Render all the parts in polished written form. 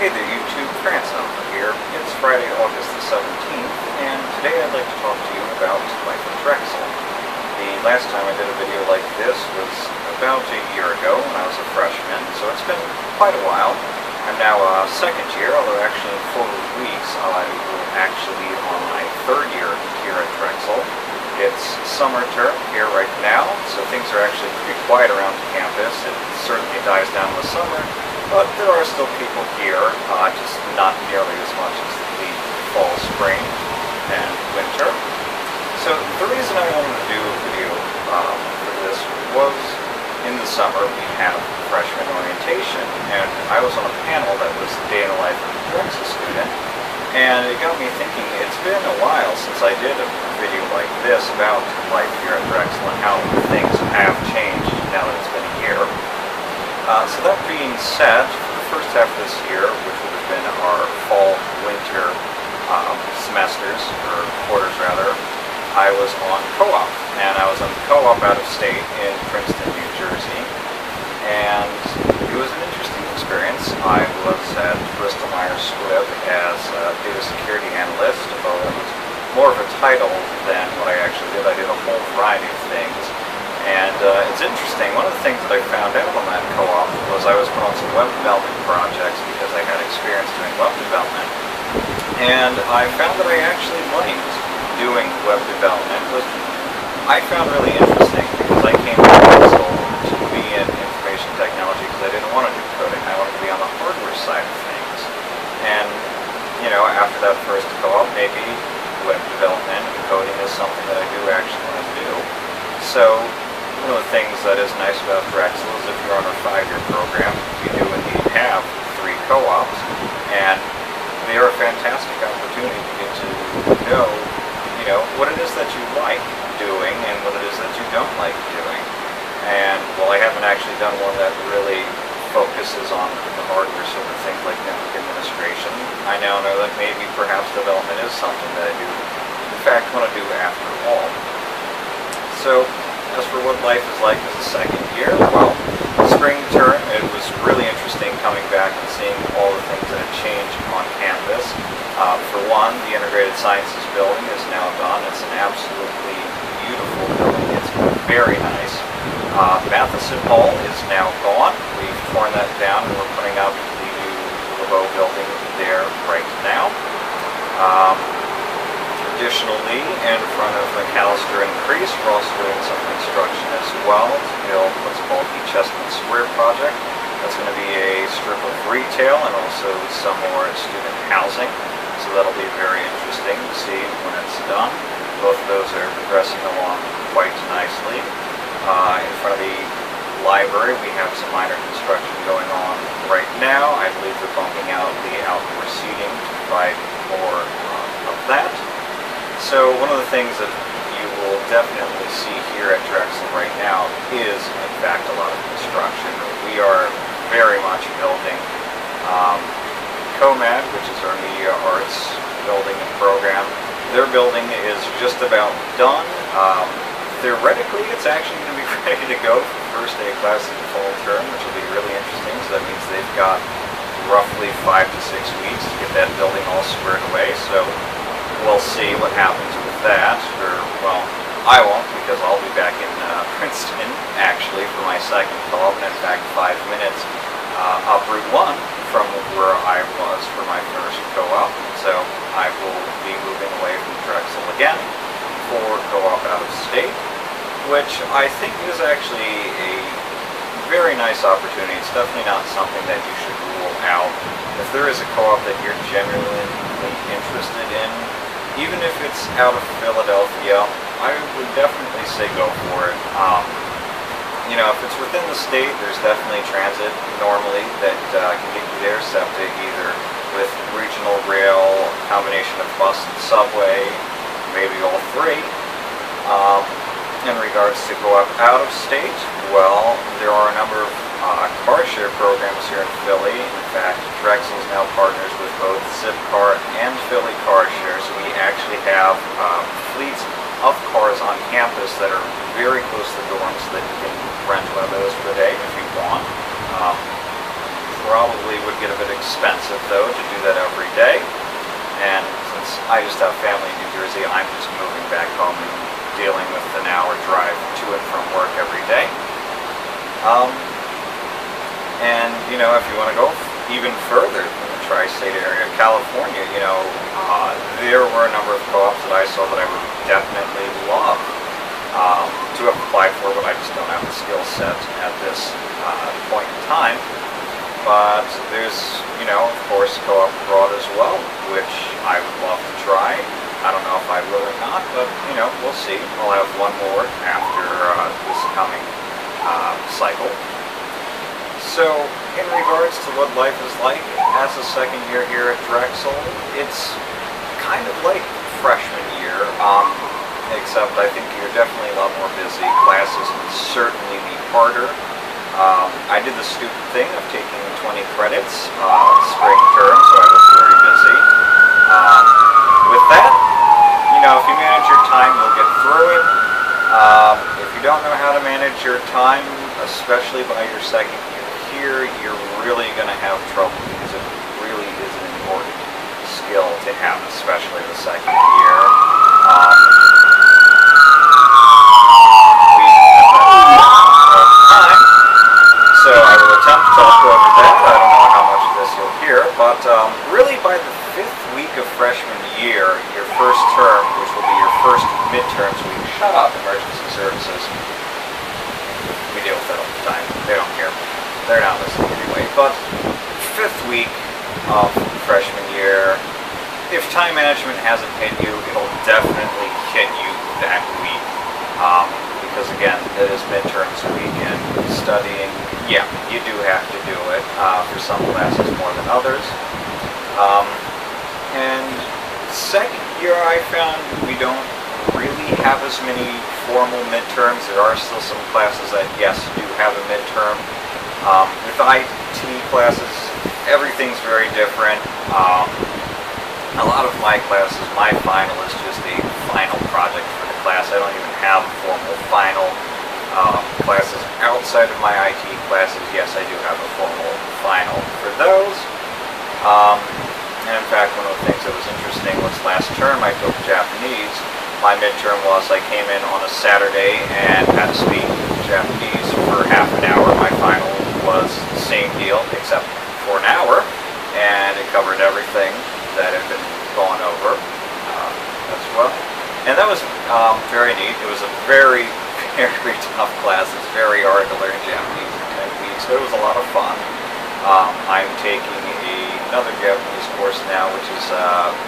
Hey there YouTube, Drexel here. It's Friday, August the 17th, and today I'd like to talk to you about life at Drexel. The last time I did a video like this was about a year ago when I was a freshman, so it's been quite a while. I'm now a second year, although actually in 4 weeks I will actually be on my third year here at Drexel. It's summer term here right now, so things are actually pretty quiet around campus. It certainly dies down in the summer, but there are still people here, just not nearly as much as the fall, spring, and winter. So the reason I wanted to do a video for this was in the summer we have freshman orientation, and I was on a panel that was Day in the Life of a Drexel student, and it got me thinking, it's been a while since I did a video like this about life here at Drexel and how things have changed now that it's been a year. So that being said, for the first half of this year, which would have been our fall-winter semesters, or quarters rather, I was on co-op, and I was on co-op out of state in Princeton, New Jersey, and it was an interesting experience. I was at Bristol Myers Squibb as a data security analyst, although it was more of a title than what I actually did. I did a whole variety of things. And it's interesting, one of the things that I found out on that co-op was I was put on some web development projects because I had experience doing web development. And I found that I actually liked doing web development, which I found really interesting because I came to Drexel to be in information technology because I didn't want to do coding. I wanted to be on the hardware side of things. And, you know, after that first co-op, maybe web development and coding is something that I do actually want to do. So one of the things that is nice about Drexel is if you're on a 5-year program, you do indeed have 3 co-ops, and they are a fantastic opportunity to get to know, what it is that you like doing and what it is that you don't like doing. And while I haven't actually done one that really focuses on the hardware sort of things like network administration, I now know that maybe perhaps development is something that I do, in fact, want to do after all. So, as for what life is like as a second year, well, spring term, it was really interesting coming back and seeing all the things that have changed on campus. For one, the Integrated Sciences building is now done. It's an absolutely beautiful building. It's very nice. Matheson Hall is now gone. We've torn that down and we're putting up the new Laveau building there right now. Additionally, in front of McAllister and Crease, we're also doing some construction as well to build what's called the Chestnut Square project. That's going to be a strip of retail and also some more student housing. So that'll be very interesting to see when it's done. Both of those are progressing along quite nicely. In front of the library, we have some minor construction going on right now. I believe they're bumping out the outdoor seating to provide more of that. So one of the things that you will definitely see here at Drexel right now is, in fact, a lot of construction. We are very much building COMAD, which is our media arts building and program. Their building is just about done. Theoretically, it's actually going to be ready to go for the first day of class in the fall term, which will be really interesting. So that means they've got roughly 5 to 6 weeks to get that building all squared away. So we'll see what happens with that, or, well, I won't, because I'll be back in Princeton, actually, for my second co-op, and in fact 5 minutes up Route 1 from where I was for my first co-op, so I will be moving away from Drexel again for co-op out of state, which I think is actually a very nice opportunity. It's definitely not something that you should rule out. If there is a co-op that you're genuinely interested in, even if it's out of Philadelphia, I would definitely say go for it. If it's within the state, there's definitely transit normally that can get you there, SEPTA, either with regional rail, a combination of bus and subway, maybe all 3. In regards to go up out of state, well, there are a number of car share programs here in Philly. In fact, Drexel is now partners with both Zipcar and Philly Car Share, so we actually have fleets of cars on campus that are very close to the dorms that you can rent one of those for the day if you want. probably would get a bit expensive though to do that every day. And since I just have family in New Jersey, I'm just moving back home and dealing with an hour drive to and from work every day. And you know, if you want to go even further in the tri-state area, California, you know, there were a number of co-ops that I saw that I would definitely love to have applied for, but I just don't have the skill set at this point in time. But there's, you know, of course, co-op abroad as well, which I would love to try. I don't know if I will or not, but, you know, we'll see. I'll have one more after this coming cycle. So, in regards to what life is like as a second year here at Drexel, it's kind of like freshman year, except I think you're definitely a lot more busy. Classes can certainly be harder. I did the stupid thing of taking 20 credits spring term, so I was very busy. With that, you know, if you manage your time, you'll get through it. If you don't know how to manage your time, especially by your second year here, you're really going to have trouble because it really is an important skill to have, especially the second year. So I will attempt to talk over that. I don't know how much of this you'll hear, but really by the 5th week of freshman year, your first term, which will be your first midterms week, shut up, emergency services. We deal with that all the time. They don't care. They're not listening anyway. But 5th week of freshman year, if time management hasn't hit you, it'll definitely hit you that week. Because again, it is midterms week and studying, yeah, you do have to do it for some classes more than others. And second year I found we don't really have as many formal midterms. There are still some classes that, yes, do have a midterm. With IT classes, everything's very different. A lot of my classes, my final is just a final project for the class. I don't even have formal final classes outside of my IT classes. Yes, I do have a formal final for those. And in fact, one of the things that was interesting was last term I took Japanese. My midterm was I came in on a Saturday and had to speak Japanese for half an hour. My final was the same deal, except for an hour, and it covered everything that had been gone over as well. And that was very neat. It was a very, very tough class. It's very hard to learn Japanese in 10 weeks, but it was a lot of fun. I'm taking another Japanese course now, which is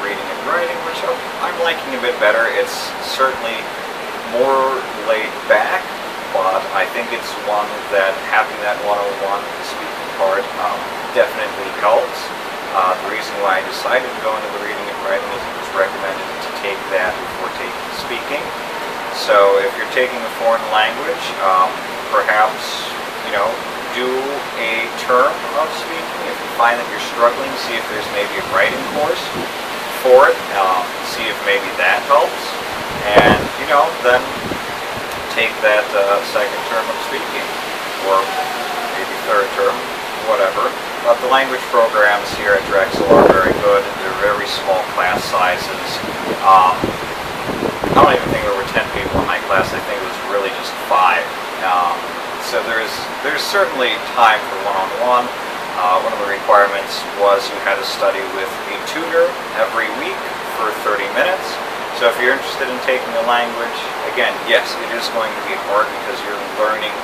reading and writing, which I'm liking a bit better. It's certainly more laid back, but I think it's one that having that 101 speaking part definitely helps. The reason why I decided to go into the reading and writing is it was recommended to take that before taking speaking. So if you're taking a foreign language, perhaps, you know, do a term of speaking. If you find that you're struggling, see if there's maybe a writing course for it. See if maybe that helps. And, you know, then take that second term of speaking, or maybe third term, whatever. But the language programs here at Drexel are very good. They're very small class sizes. I don't even think there were 10 people in my class. I think it was really just 5. So there's certainly time for one-on-one. One of the requirements was you had to study with a tutor every week for 30 minutes. So if you're interested in taking a language, again, yes, it is going to be hard because you're learning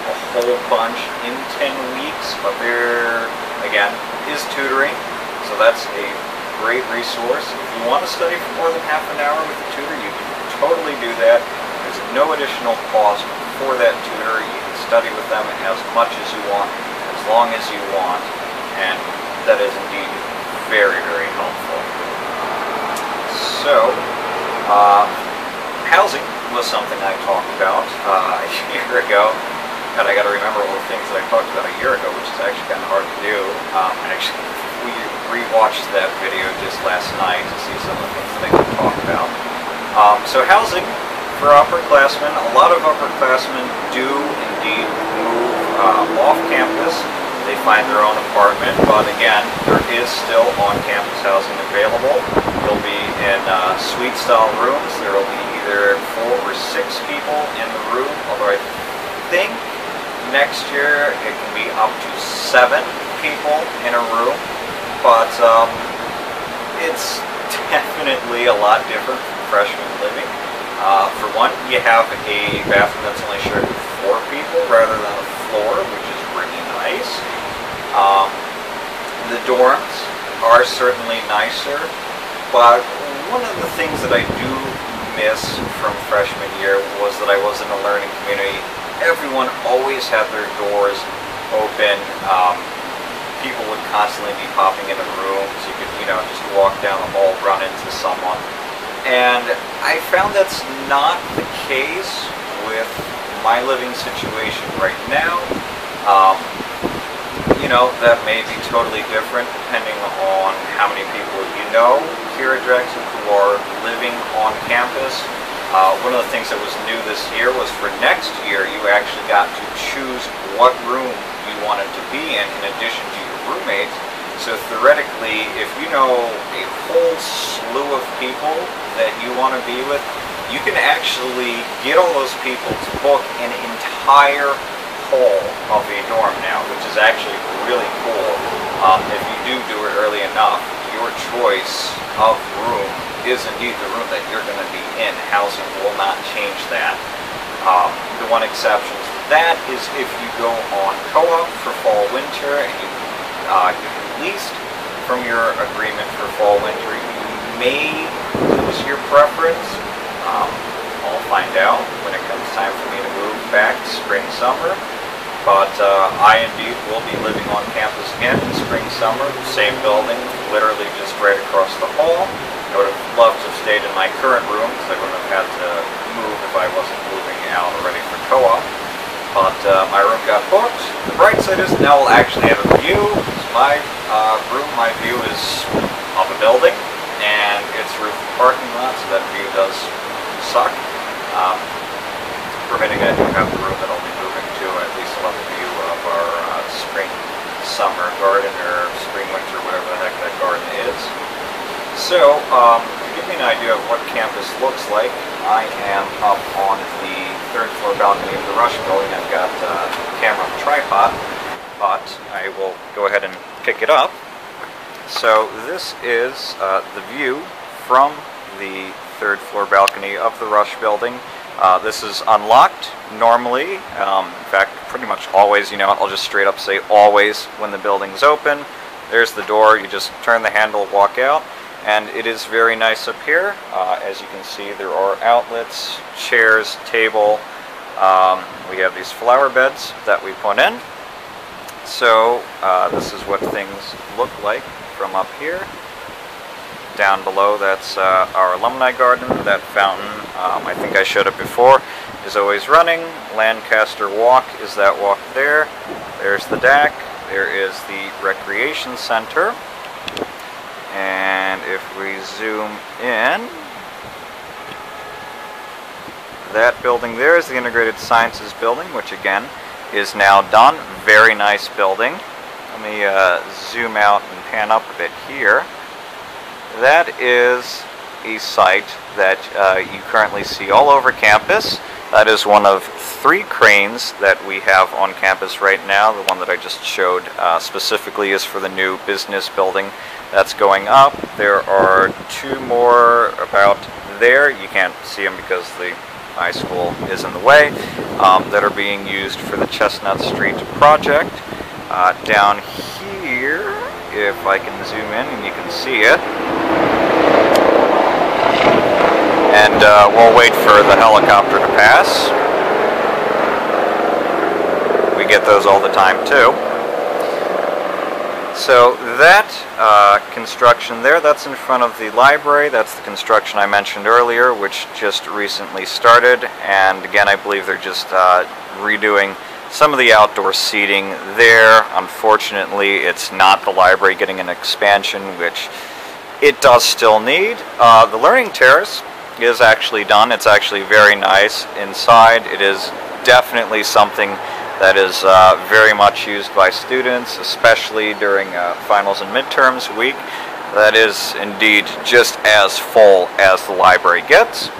a whole bunch in 10 weeks, but there, again, is tutoring, so that's a great resource. If you want to study for more than half an hour with a tutor, you can totally do that. There's no additional cost for that tutor. You can study with them as much as you want, as long as you want, and that is indeed very, very helpful. So, housing was something I talked about a year ago. And I got to remember all the things that I talked about a year ago, which is actually kind of hard to do. Actually, we rewatched that video just last night to see some of the things that I did talk about. So housing for upperclassmen, a lot of upperclassmen do indeed move off campus they find their own apartment. But again, there is still on-campus housing available. You'll be in suite-style rooms. There will be either 4 or 6 people in the room, although I think next year it can be up to 7 people in a room. But it's definitely a lot different from freshman living. For one, you have a bathroom that's only shared with 4 people rather than a floor, which is really nice. The dorms are certainly nicer, but one of the things that I do miss from freshman year was that I was in a learning community. Everyone always had their doors open. People would constantly be popping into rooms. You could, just walk down the hall, run into someone. And I found that's not the case with my living situation right now. That may be totally different depending on how many people you know here at Drexel who are living on campus. One of the things that was new this year was for next year you actually got to choose what room you wanted to be in addition to your roommates. So theoretically, if you know a whole slew of people that you want to be with, you can actually get all those people to book an entire hall of a dorm now, which is actually really cool. If you do it early enough, your choice of room is indeed the room that you're going to be in. Housing will not change that. The one exception to that is if you go on co-op for fall-winter and you least from your agreement for fall-winter, you may lose your preference. I'll find out when it comes time for me to move back spring-summer. But I indeed will be living on campus again in spring-summer, same building, literally just right across the hall. I would have loved to have stayed in my current room because I wouldn't have had to move if I wasn't moving out already for co-op. But my room got booked. The bright side is now we'll actually have a view. My room, my view is of a building, and it's roof parking lot, so that view does suck. Permitting I do have the room that I'll be moving to, at least I'll have a view of our spring-summer garden, or spring-winter, whatever the heck that garden is. So, to give you an idea of what campus looks like, I am up on the 3rd floor balcony of the Rush building. I've got a camera on a tripod, but I will go ahead and pick it up. So this is the view from the 3rd floor balcony of the Rush building. This is unlocked normally. In fact, pretty much always, I'll just straight up say always when the building's open. There's the door, you just turn the handle, walk out, and it is very nice up here. As you can see, there are outlets, chairs, table. We have these flower beds that we put in. So this is what things look like from up here. Down below, that's our alumni garden. That fountain, I think I showed it before, is always running. Lancaster Walk is that walk there. There's the deck. There is the recreation center. And if we zoom in, that building there is the Integrated Sciences building, which again is now done. Very nice building. Let me zoom out and pan up a bit here. That is a site that you currently see all over campus. That is one of 3 cranes that we have on campus right now. The one that I just showed specifically is for the new business building that's going up. There are 2 more about there. You can't see them because the high school is in the way, that are being used for the Chestnut Street project. Down here, if I can zoom in and you can see it. And we'll wait for the helicopter to pass. We get those all the time too. So that construction there, that's in front of the library. That's the construction I mentioned earlier, which just recently started. And again, I believe they're just redoing some of the outdoor seating there. Unfortunately, it's not the library getting an expansion, which it does still need. The Learning Terrace is actually done. It's actually very nice inside. It is definitely something that is very much used by students, especially during finals and midterms week. That is indeed just as full as the library gets.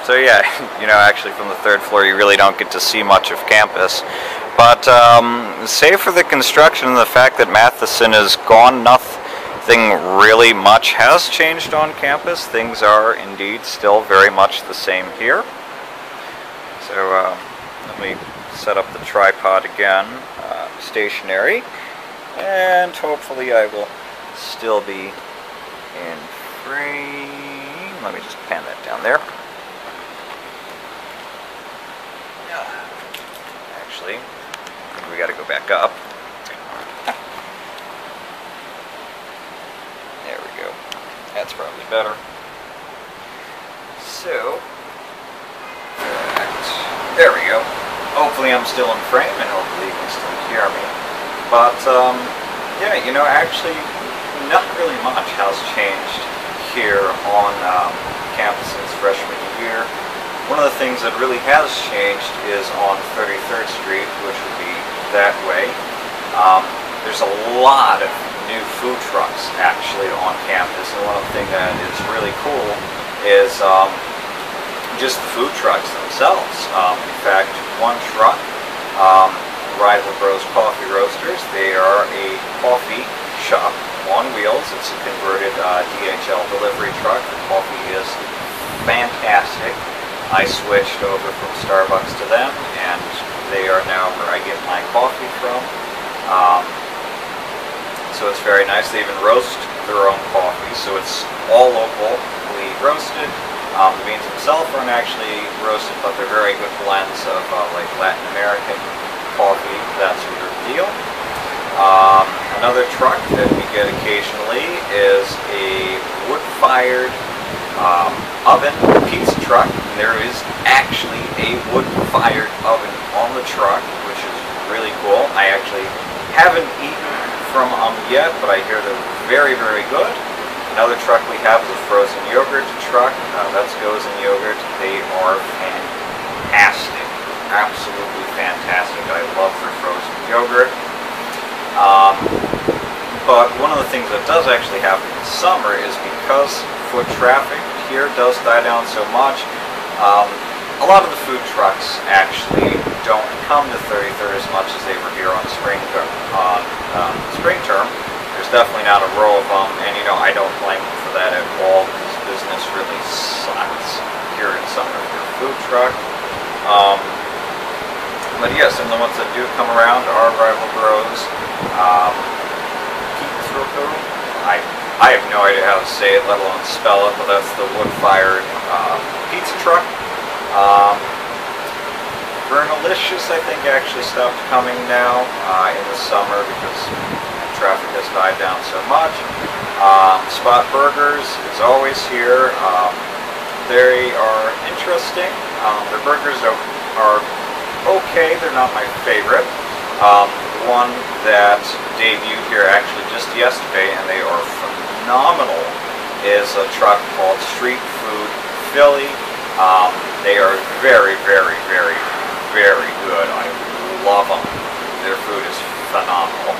So yeah, actually from the third floor you really don't get to see much of campus. But save for the construction and the fact that Matheson is gone, nothing really much has changed on campus. Things are indeed still very much the same here. So let me set up the tripod again, stationary, and hopefully I will still be in frame. Let me just pan that down there. Actually, we got to go back up. There we go. That's probably better. So, there we go. Hopefully I'm still in frame and hopefully you can still hear me. But, yeah, actually not really much has changed here on campus since freshman year. One of the things that really has changed is on 33rd Street, which would be that way. There's a lot of new food trucks actually on campus, and one of the things that is really cool is just the food trucks themselves. In fact, one truck, Rival Bros Coffee Roasters, they are a coffee shop on wheels. It's a converted DHL delivery truck. The coffee is fantastic. I switched over from Starbucks to them, and they are now where I get my coffee from. So it's very nice. They even roast their own coffee, so it's all locally roasted. The beans themselves aren't actually roasted, but they're very good blends of like Latin American coffee, that sort of deal. Another truck that we get occasionally is a wood-fired oven pizza truck. And there is actually a wood-fired oven on the truck, which is really cool. I actually haven't eaten from them yet, but I hear they're very, very good. Another truck we have is a frozen yogurt truck. That's Gozen Yogurt. They are fantastic. Absolutely fantastic. I love their frozen yogurt. But one of the things that does actually happen in summer is because foot traffic here does die down so much, a lot of the food trucks actually don't come to 33rd as much as they were here on spring term. There's definitely not a row of them, and I don't blame them for that at all, because business really sucks here in summer for a food truck. But yes, and the ones that do come around are Rival Bros. I have no idea how to say it, let alone spell it, but that's the wood-fired pizza truck. Vernalicious, I think, actually stopped coming now in the summer because traffic has died down so much. Spot Burgers is always here. They are interesting. Their burgers are okay. They're not my favorite. One that debuted here actually just yesterday, and they are phenomenal, is a truck called Street Food Philly. They are very, very, very, very good. I love them. Their food is phenomenal.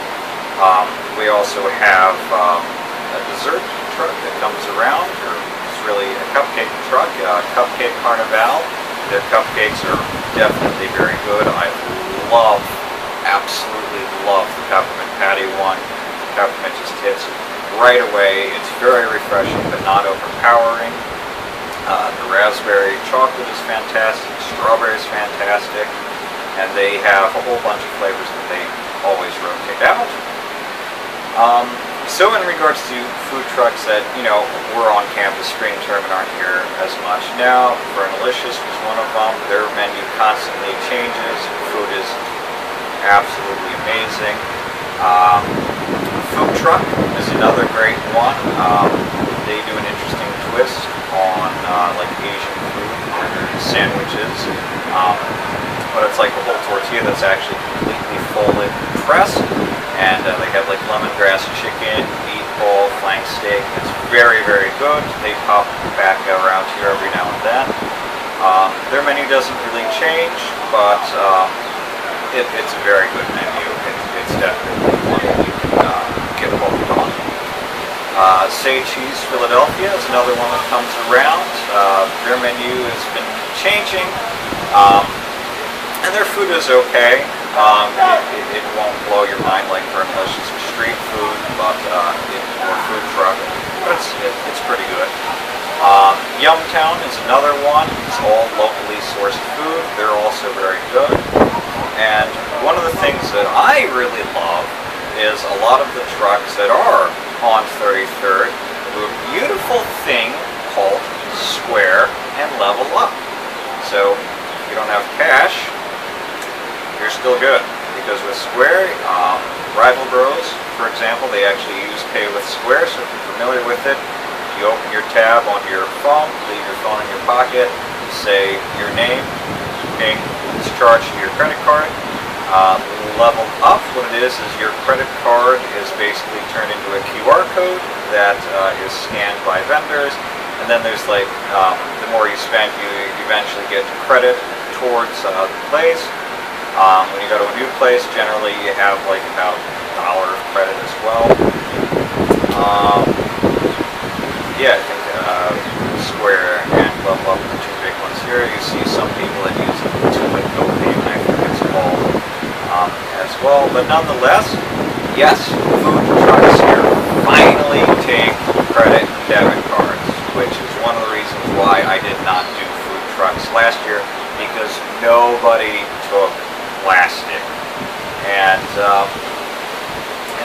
We also have a dessert truck that comes around, or it's really a cupcake truck, Cupcake Carnival. Their cupcakes are definitely very good. I absolutely love the peppermint patty one. Peppermint just hits right away. It's very refreshing, but not overpowering. The raspberry chocolate is fantastic. Strawberry is fantastic. And they have a whole bunch of flavors that they always rotate out. So in regards to food trucks that, were on campus spring term and aren't here as much now, Vernalicious was one of them. Their menu constantly changes. Food is absolutely amazing. Food truck is another great one. They do an interesting twist on like Asian food, burgers, sandwiches. But it's like a whole tortilla that's actually completely folded and pressed. And they have like lemongrass chicken, meatball, flank steak. It's very, very good. They pop back around here every now and then. Their menu doesn't really change, but it's a very good menu. It's definitely one that you can get hooked on. Say Cheese Philadelphia is another one that comes around. Their menu has been changing, and their food is okay. It won't blow your mind like very much as street food, but or food truck. But it's pretty good. Yumtown is another one. It's all locally sourced food. They're also very good. And one of the things that I really love is a lot of the trucks that are on 33rd do a beautiful thing called Square and Level Up. So if you don't have cash, you're still good. Because with Square, Rival Bros, for example, they actually use Pay with Square, so if you're familiar with it, you open your tab on your phone, leave your phone in your pocket, say your name, ping, it's charged to your credit card. Level Up, what it is your credit card is basically turned into a QR code that is scanned by vendors, and then there's like, the more you spend, you eventually get credit towards the place. When you go to a new place, generally you have like about $1 of credit as well. Yeah, I think Square and Level Up are the two big ones here. You see some people that use Intuit GoPayment, I think it's called, as well. But nonetheless, yes, food trucks here finally take credit and debit cards, which is one of the reasons why I did not do food trucks last year, because nobody took plastic. And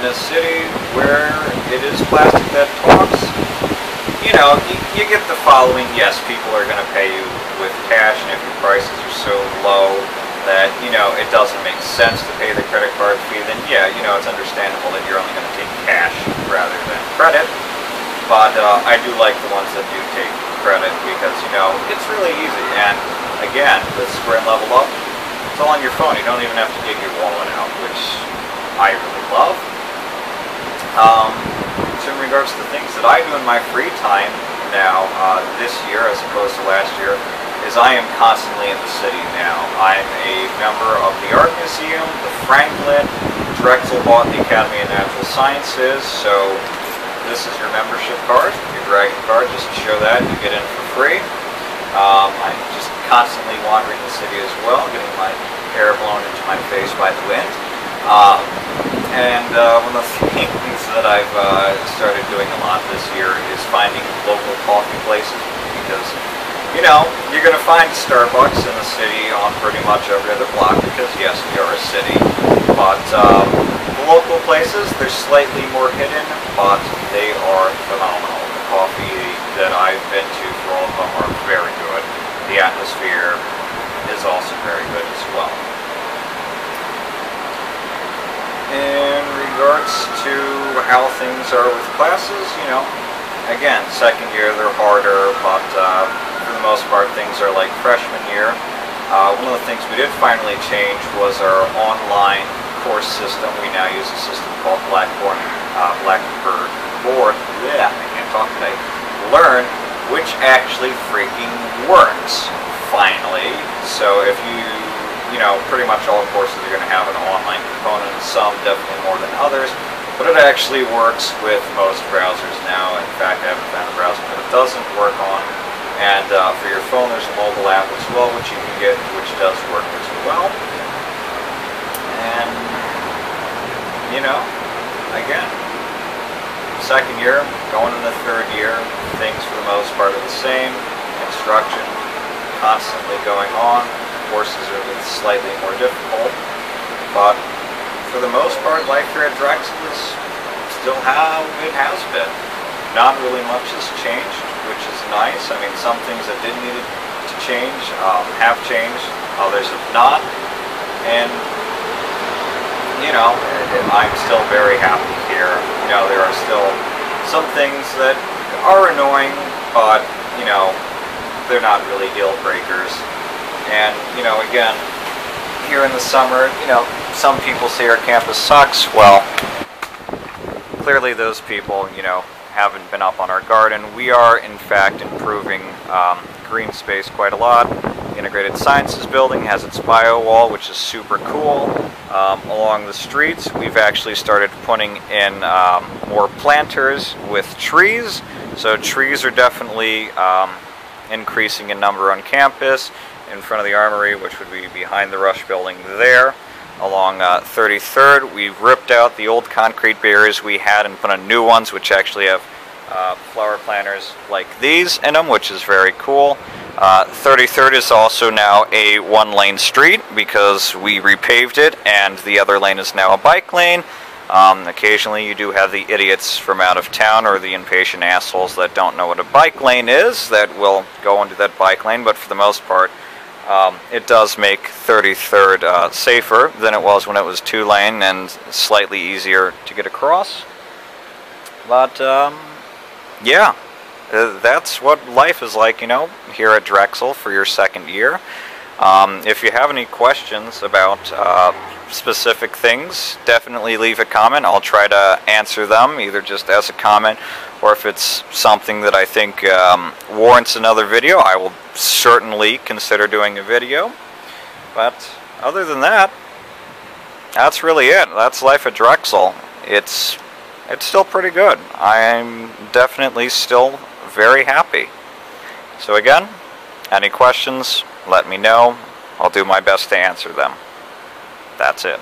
in a city where it is plastic that talks, you know, you get the following. Yes, people are going to pay you with cash, and if your prices are so low that, you know, it doesn't make sense to pay the credit card fee, then yeah, you know, it's understandable that you're only going to take cash rather than credit. But I do like the ones that do take credit, because, you know, it's really easy. And again, with Square and Level Up, it's all on your phone. You don't even have to get your wallet out, which I really love. So in regards to the things that I do in my free time now, this year as opposed to last year, is I am constantly in the city now. I'm a member of the Art Museum, the Franklin, Drexel Botany Academy of Natural Sciences. So this is your membership card, your Dragon card. Just to show that, you get in for free. I'm just constantly wandering the city as well, getting my hair blown into my face by the wind. One of the things that I've started doing a lot this year is finding local coffee places, because, you know, you're going to find Starbucks in the city on pretty much every other block, because yes, we are a city. But the local places, they're slightly more hidden, but they are phenomenal. The coffee that I've been to for all of them are very good. The atmosphere is also very good as well. In regards to how things are with classes, you know, again, second year they're harder, but for the most part things are like freshman year. One of the things we did finally change was our online course system. We now use a system called Blackboard. Yeah, I can't talk today. Learn, which actually freaking works finally. So if you know, pretty much all courses are going to have an online component, some definitely more than others, but it actually works with most browsers now. In fact, I haven't found a browser that it doesn't work on. And for your phone, there's a mobile app as well, which you can get, which does work as well. And, you know, again, second year, going into the third year, things for the most part are the same. Instruction constantly going on. Courses are slightly more difficult, but for the most part, life here at Drexel is still how it has been. Not really much has changed, which is nice. I mean, some things that did need to change have changed, others have not, and you know, I'm still very happy here. You know, there are still some things that are annoying, but you know, they're not really deal breakers. And, you know, again, here in the summer, you know, some people say our campus sucks. Well, clearly those people, you know, haven't been up on our garden. We are, in fact, improving green space quite a lot. The Integrated Sciences building has its bio wall, which is super cool. Along the streets, we've actually started putting in more planters with trees. So trees are definitely increasing in number on campus. In front of the Armory, which would be behind the Rush building there. Along 33rd, we've ripped out the old concrete barriers we had and put in new ones, which actually have flower planters like these in them, which is very cool. 33rd is also now a one-lane street because we repaved it, and the other lane is now a bike lane. Occasionally you do have the idiots from out of town or the impatient assholes that don't know what a bike lane is that will go into that bike lane, but for the most part it does make 33rd safer than it was when it was 2-lane and slightly easier to get across. But yeah, that's what life is like, you know, here at Drexel for your second year. If you have any questions about specific things, definitely leave a comment. I'll try to answer them, either just as a comment, or if it's something that I think warrants another video, I will certainly consider doing a video. But other than that, that's really it. That's life at Drexel. It's still pretty good. I'm definitely still very happy. So again, any questions, let me know. I'll do my best to answer them. That's it.